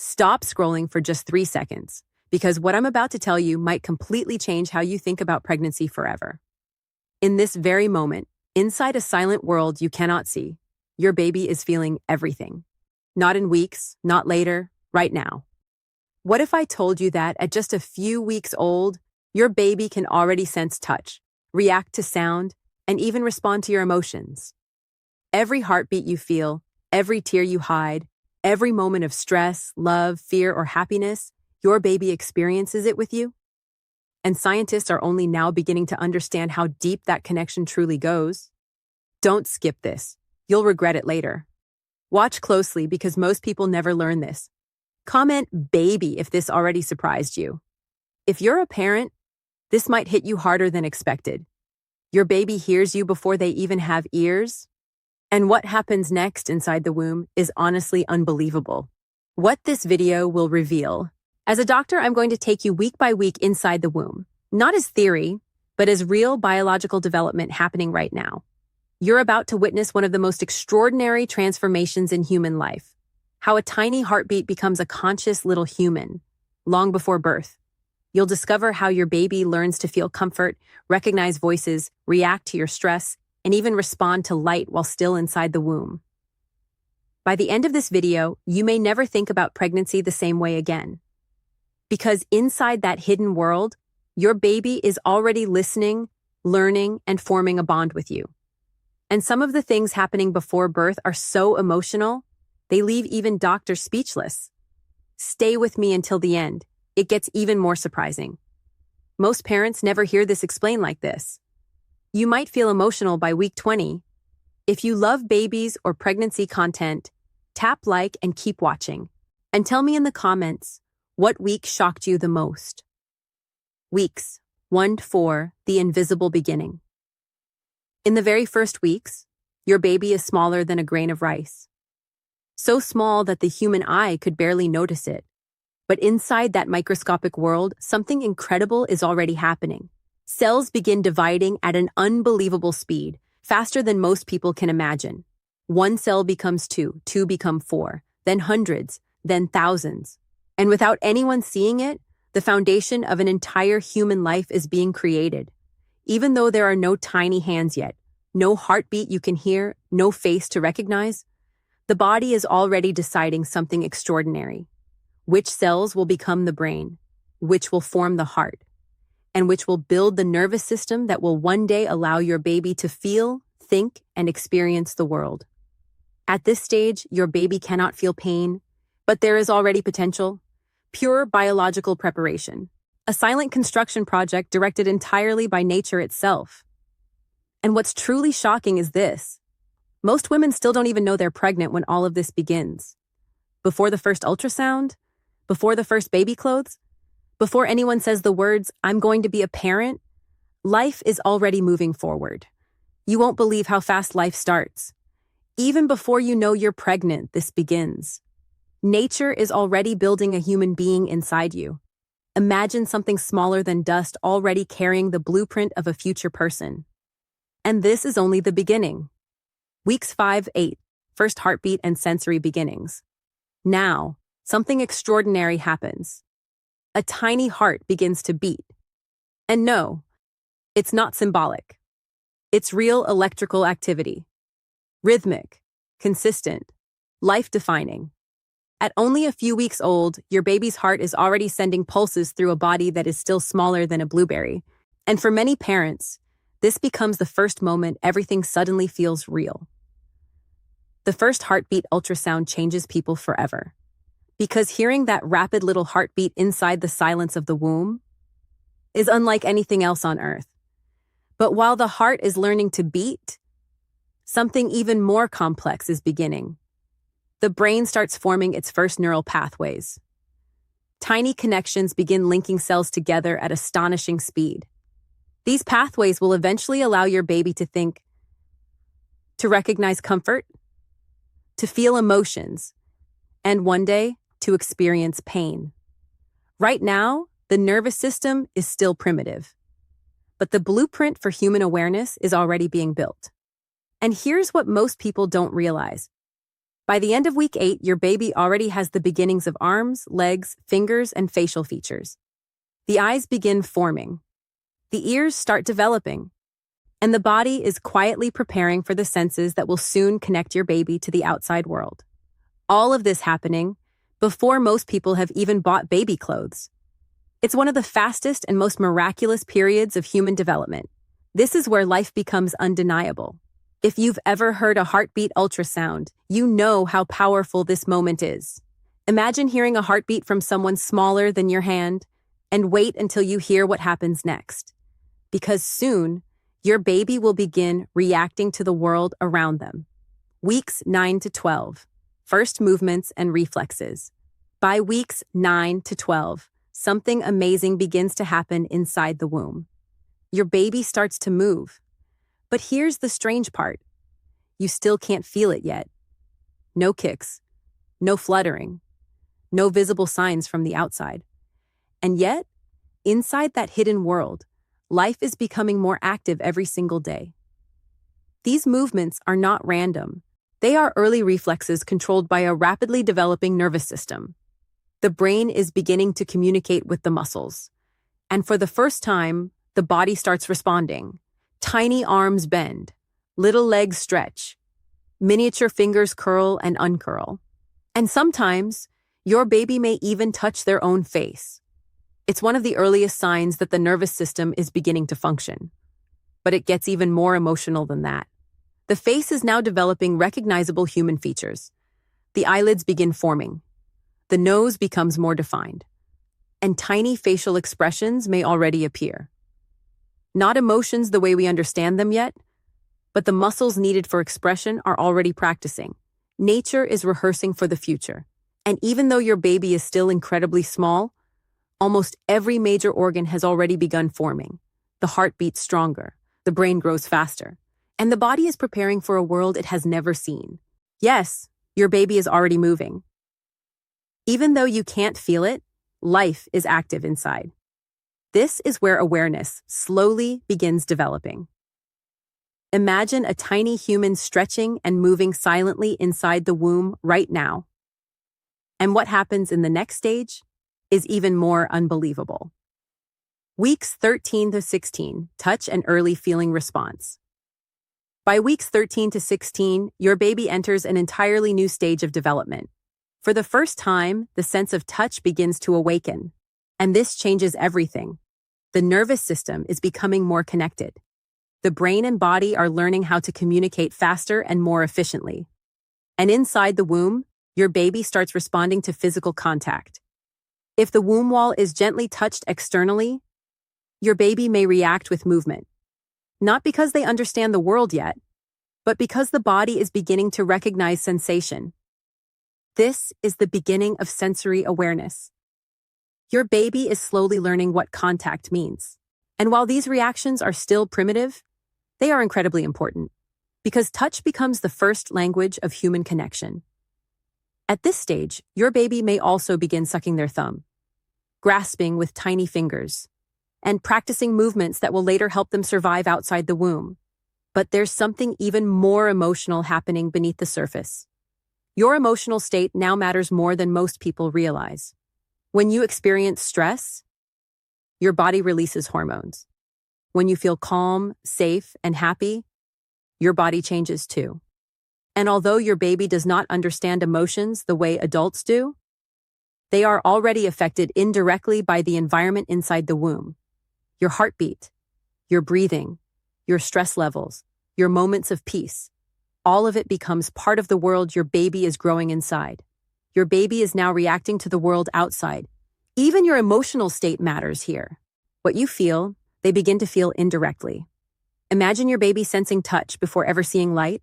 Stop scrolling for just 3 seconds, because what I'm about to tell you might completely change how you think about pregnancy forever. In this very moment, inside a silent world you cannot see, your baby is feeling everything. Not in weeks, not later, right now. What if I told you that at just a few weeks old, your baby can already sense touch, react to sound, and even respond to your emotions? Every heartbeat you feel, every tear you hide, every moment of stress, love, fear, or happiness, your baby experiences it with you. And scientists are only now beginning to understand how deep that connection truly goes. Don't skip this. You'll regret it later. Watch closely because most people never learn this. Comment baby if this already surprised you. If you're a parent, this might hit you harder than expected. Your baby hears you before they even have ears. And what happens next inside the womb is honestly unbelievable. What this video will reveal. As a doctor, I'm going to take you week by week inside the womb, not as theory, but as real biological development happening right now. You're about to witness one of the most extraordinary transformations in human life. How a tiny heartbeat becomes a conscious little human, long before birth. You'll discover how your baby learns to feel comfort, recognize voices, react to your stress, and even respond to light while still inside the womb. By the end of this video, you may never think about pregnancy the same way again. Because inside that hidden world, your baby is already listening, learning, and forming a bond with you. And some of the things happening before birth are so emotional, they leave even doctors speechless. Stay with me until the end. It gets even more surprising. Most parents never hear this explained like this. You might feel emotional by week 20. If you love babies or pregnancy content, tap like and keep watching. And tell me in the comments, what week shocked you the most? Weeks 1 to 4, the invisible beginning. In the very first weeks, your baby is smaller than a grain of rice. So small that the human eye could barely notice it. But inside that microscopic world, something incredible is already happening. Cells begin dividing at an unbelievable speed, faster than most people can imagine. One cell becomes two, two become four, then hundreds, then thousands. And without anyone seeing it, the foundation of an entire human life is being created. Even though there are no tiny hands yet, no heartbeat you can hear, no face to recognize, the body is already deciding something extraordinary. Which cells will become the brain, which will form the heart, and which will build the nervous system that will one day allow your baby to feel, think, and experience the world. At this stage, your baby cannot feel pain, but there is already potential. Pure biological preparation. A silent construction project directed entirely by nature itself. And what's truly shocking is this. Most women still don't even know they're pregnant when all of this begins. Before the first ultrasound, before the first baby clothes, before anyone says the words, "I'm going to be a parent," life is already moving forward. You won't believe how fast life starts. Even before you know you're pregnant, this begins. Nature is already building a human being inside you. Imagine something smaller than dust already carrying the blueprint of a future person. And this is only the beginning. Weeks 5-8, first heartbeat and sensory beginnings. Now, something extraordinary happens. A tiny heart begins to beat. And no, it's not symbolic. It's real electrical activity. Rhythmic, consistent, life-defining. At only a few weeks old, your baby's heart is already sending pulses through a body that is still smaller than a blueberry. And for many parents, this becomes the first moment everything suddenly feels real. The first heartbeat ultrasound changes people forever. Because hearing that rapid little heartbeat inside the silence of the womb is unlike anything else on earth. But while the heart is learning to beat, something even more complex is beginning. The brain starts forming its first neural pathways. Tiny connections begin linking cells together at astonishing speed. These pathways will eventually allow your baby to think, to recognize comfort, to feel emotions, and one day, to experience pain. Right now, the nervous system is still primitive, but the blueprint for human awareness is already being built. And here's what most people don't realize. By the end of week 8, your baby already has the beginnings of arms, legs, fingers, and facial features. The eyes begin forming. The ears start developing. And the body is quietly preparing for the senses that will soon connect your baby to the outside world. All of this happening before most people have even bought baby clothes. It's one of the fastest and most miraculous periods of human development. This is where life becomes undeniable. If you've ever heard a heartbeat ultrasound, you know how powerful this moment is. Imagine hearing a heartbeat from someone smaller than your hand, and wait until you hear what happens next. Because soon, your baby will begin reacting to the world around them. Weeks 9 to 12. First movements and reflexes. By weeks 9 to 12, something amazing begins to happen inside the womb. Your baby starts to move. But here's the strange part. You still can't feel it yet. No kicks, no fluttering, no visible signs from the outside. And yet, inside that hidden world, life is becoming more active every single day. These movements are not random. They are early reflexes controlled by a rapidly developing nervous system. The brain is beginning to communicate with the muscles. And for the first time, the body starts responding. Tiny arms bend, little legs stretch, miniature fingers curl and uncurl. And sometimes, your baby may even touch their own face. It's one of the earliest signs that the nervous system is beginning to function. But it gets even more emotional than that. The face is now developing recognizable human features. The eyelids begin forming. The nose becomes more defined. And tiny facial expressions may already appear. Not emotions the way we understand them yet, but the muscles needed for expression are already practicing. Nature is rehearsing for the future. And even though your baby is still incredibly small, almost every major organ has already begun forming. The heart beats stronger, the brain grows faster, and the body is preparing for a world it has never seen. Yes, your baby is already moving. Even though you can't feel it, life is active inside. This is where awareness slowly begins developing. Imagine a tiny human stretching and moving silently inside the womb right now. And what happens in the next stage is even more unbelievable. Weeks 13 to 16, touch and early feeling response. By weeks 13 to 16, your baby enters an entirely new stage of development. For the first time, the sense of touch begins to awaken. And this changes everything. The nervous system is becoming more connected. The brain and body are learning how to communicate faster and more efficiently. And inside the womb, your baby starts responding to physical contact. If the womb wall is gently touched externally, your baby may react with movement. Not because they understand the world yet, but because the body is beginning to recognize sensation. This is the beginning of sensory awareness. Your baby is slowly learning what contact means. And while these reactions are still primitive, they are incredibly important, because touch becomes the first language of human connection. At this stage, your baby may also begin sucking their thumb, grasping with tiny fingers, and practicing movements that will later help them survive outside the womb. But there's something even more emotional happening beneath the surface. Your emotional state now matters more than most people realize. When you experience stress, your body releases hormones. When you feel calm, safe, and happy, your body changes too. And although your baby does not understand emotions the way adults do, they are already affected indirectly by the environment inside the womb. Your heartbeat, your breathing, your stress levels, your moments of peace, all of it becomes part of the world your baby is growing inside. Your baby is now reacting to the world outside. Even your emotional state matters here. What you feel, they begin to feel indirectly. Imagine your baby sensing touch before ever seeing light.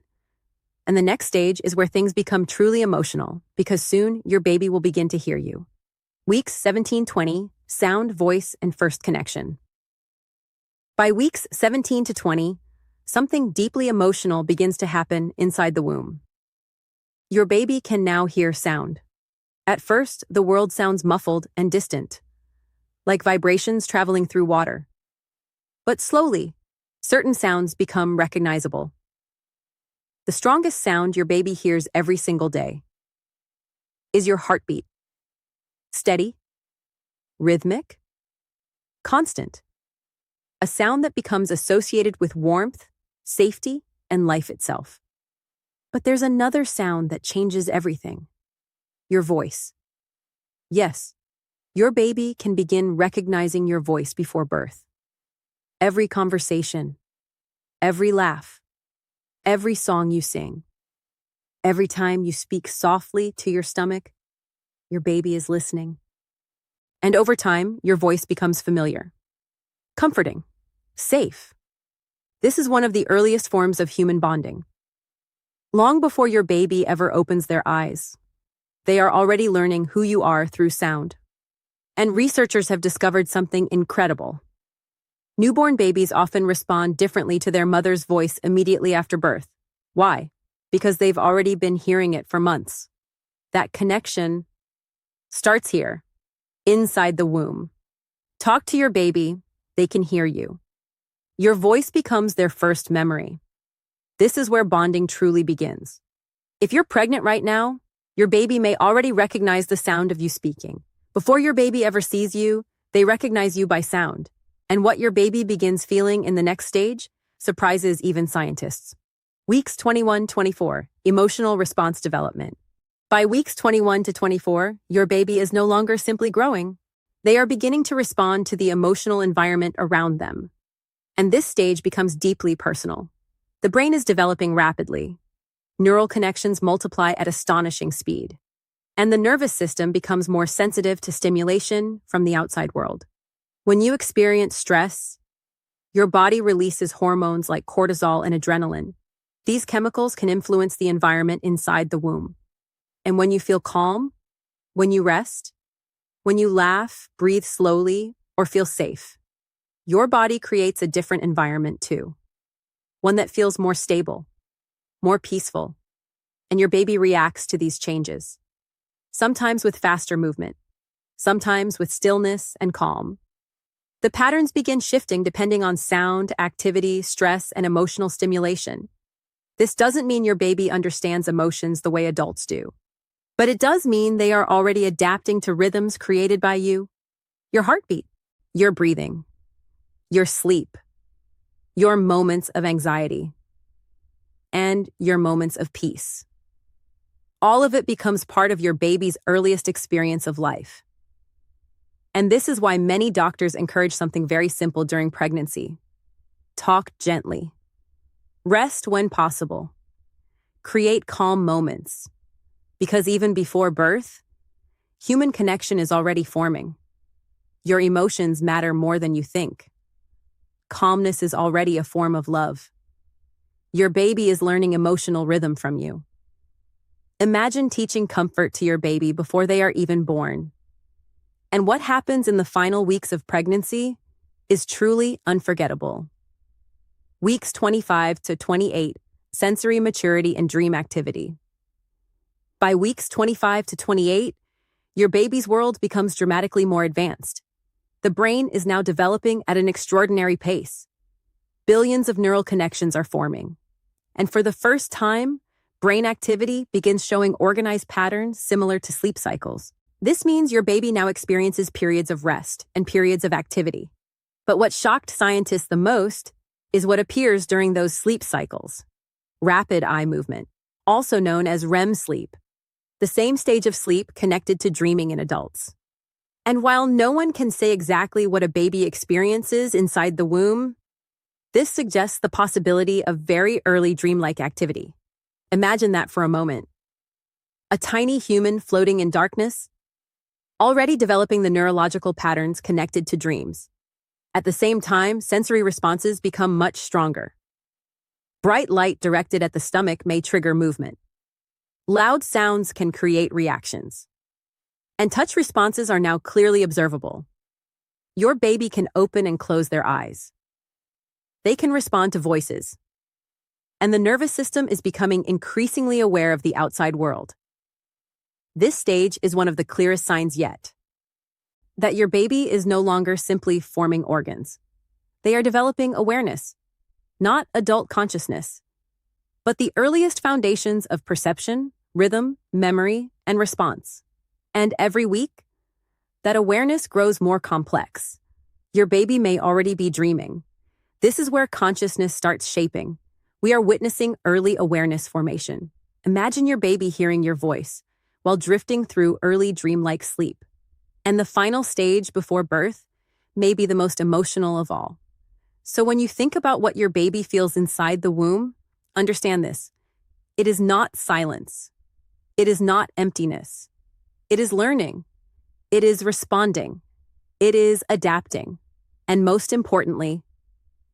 And the next stage is where things become truly emotional, because soon your baby will begin to hear you. Weeks 17-20, sound, voice, and first connection. By weeks 17 to 20, something deeply emotional begins to happen inside the womb. Your baby can now hear sound. At first, the world sounds muffled and distant, like vibrations traveling through water. But slowly, certain sounds become recognizable. The strongest sound your baby hears every single day is your heartbeat. Steady, rhythmic, constant. A sound that becomes associated with warmth, safety, and life itself. But there's another sound that changes everything. Your voice. Yes, your baby can begin recognizing your voice before birth. Every conversation, every laugh, every song you sing, every time you speak softly to your stomach, your baby is listening. And over time, your voice becomes familiar, comforting, safe. This is one of the earliest forms of human bonding. Long before your baby ever opens their eyes, they are already learning who you are through sound. And researchers have discovered something incredible. Newborn babies often respond differently to their mother's voice immediately after birth. Why? Because they've already been hearing it for months. That connection starts here, inside the womb. Talk to your baby, they can hear you. Your voice becomes their first memory. This is where bonding truly begins. If you're pregnant right now, your baby may already recognize the sound of you speaking. Before your baby ever sees you, they recognize you by sound. And what your baby begins feeling in the next stage surprises even scientists. Weeks 21-24, emotional response development. By weeks 21 to 24, your baby is no longer simply growing. They are beginning to respond to the emotional environment around them. And this stage becomes deeply personal. The brain is developing rapidly. Neural connections multiply at astonishing speed. And the nervous system becomes more sensitive to stimulation from the outside world. When you experience stress, your body releases hormones like cortisol and adrenaline. These chemicals can influence the environment inside the womb. And when you feel calm, when you rest, when you laugh, breathe slowly, or feel safe, your body creates a different environment too. One that feels more stable, more peaceful, and your baby reacts to these changes. Sometimes with faster movement, sometimes with stillness and calm. The patterns begin shifting depending on sound, activity, stress, and emotional stimulation. This doesn't mean your baby understands emotions the way adults do. But it does mean they are already adapting to rhythms created by you. Your heartbeat, your breathing, your sleep, your moments of anxiety, and your moments of peace. All of it becomes part of your baby's earliest experience of life. And this is why many doctors encourage something very simple during pregnancy. Talk gently. Rest when possible. Create calm moments. Because even before birth, human connection is already forming. Your emotions matter more than you think. Calmness is already a form of love. Your baby is learning emotional rhythm from you. Imagine teaching comfort to your baby before they are even born. And what happens in the final weeks of pregnancy is truly unforgettable. Weeks 25 to 28, sensory maturity and dream activity. By weeks 25 to 28, your baby's world becomes dramatically more advanced. The brain is now developing at an extraordinary pace. Billions of neural connections are forming. And for the first time, brain activity begins showing organized patterns similar to sleep cycles. This means your baby now experiences periods of rest and periods of activity. But what shocked scientists the most is what appears during those sleep cycles. Rapid eye movement, also known as REM sleep, the same stage of sleep connected to dreaming in adults. And while no one can say exactly what a baby experiences inside the womb, this suggests the possibility of very early dreamlike activity. Imagine that for a moment. A tiny human floating in darkness, already developing the neurological patterns connected to dreams. At the same time, sensory responses become much stronger. Bright light directed at the stomach may trigger movement. Loud sounds can create reactions. And touch responses are now clearly observable. Your baby can open and close their eyes. They can respond to voices. And the nervous system is becoming increasingly aware of the outside world. This stage is one of the clearest signs yet that your baby is no longer simply forming organs. They are developing awareness, not adult consciousness, but the earliest foundations of perception, rhythm, memory, and response. And every week, that awareness grows more complex. Your baby may already be dreaming. This is where consciousness starts shaping. We are witnessing early awareness formation. Imagine your baby hearing your voice while drifting through early dreamlike sleep. And the final stage before birth may be the most emotional of all. So when you think about what your baby feels inside the womb, understand this. It is not silence. It is not emptiness. It is learning. It is responding. It is adapting. And most importantly,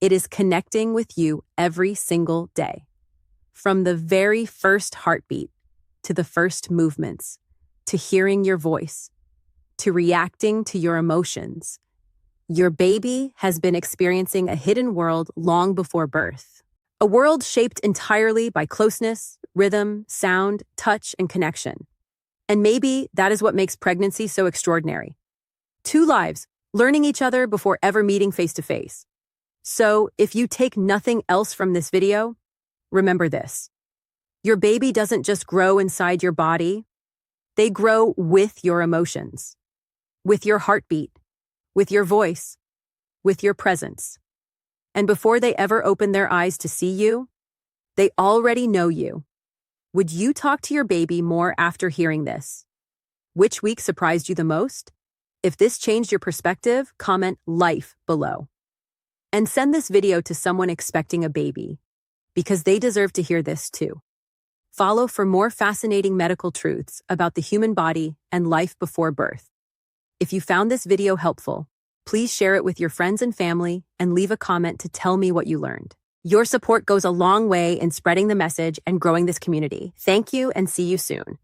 it is connecting with you every single day. From the very first heartbeat, to the first movements, to hearing your voice, to reacting to your emotions. Your baby has been experiencing a hidden world long before birth. A world shaped entirely by closeness, rhythm, sound, touch, and connection. And maybe that is what makes pregnancy so extraordinary. Two lives, learning each other before ever meeting face to face. So, if you take nothing else from this video, remember this. Your baby doesn't just grow inside your body, they grow with your emotions, with your heartbeat, with your voice, with your presence. And before they ever open their eyes to see you, they already know you. Would you talk to your baby more after hearing this? Which week surprised you the most? If this changed your perspective, comment "life" below. And send this video to someone expecting a baby, because they deserve to hear this too. Follow for more fascinating medical truths about the human body and life before birth. If you found this video helpful, please share it with your friends and family and leave a comment to tell me what you learned. Your support goes a long way in spreading the message and growing this community. Thank you and see you soon.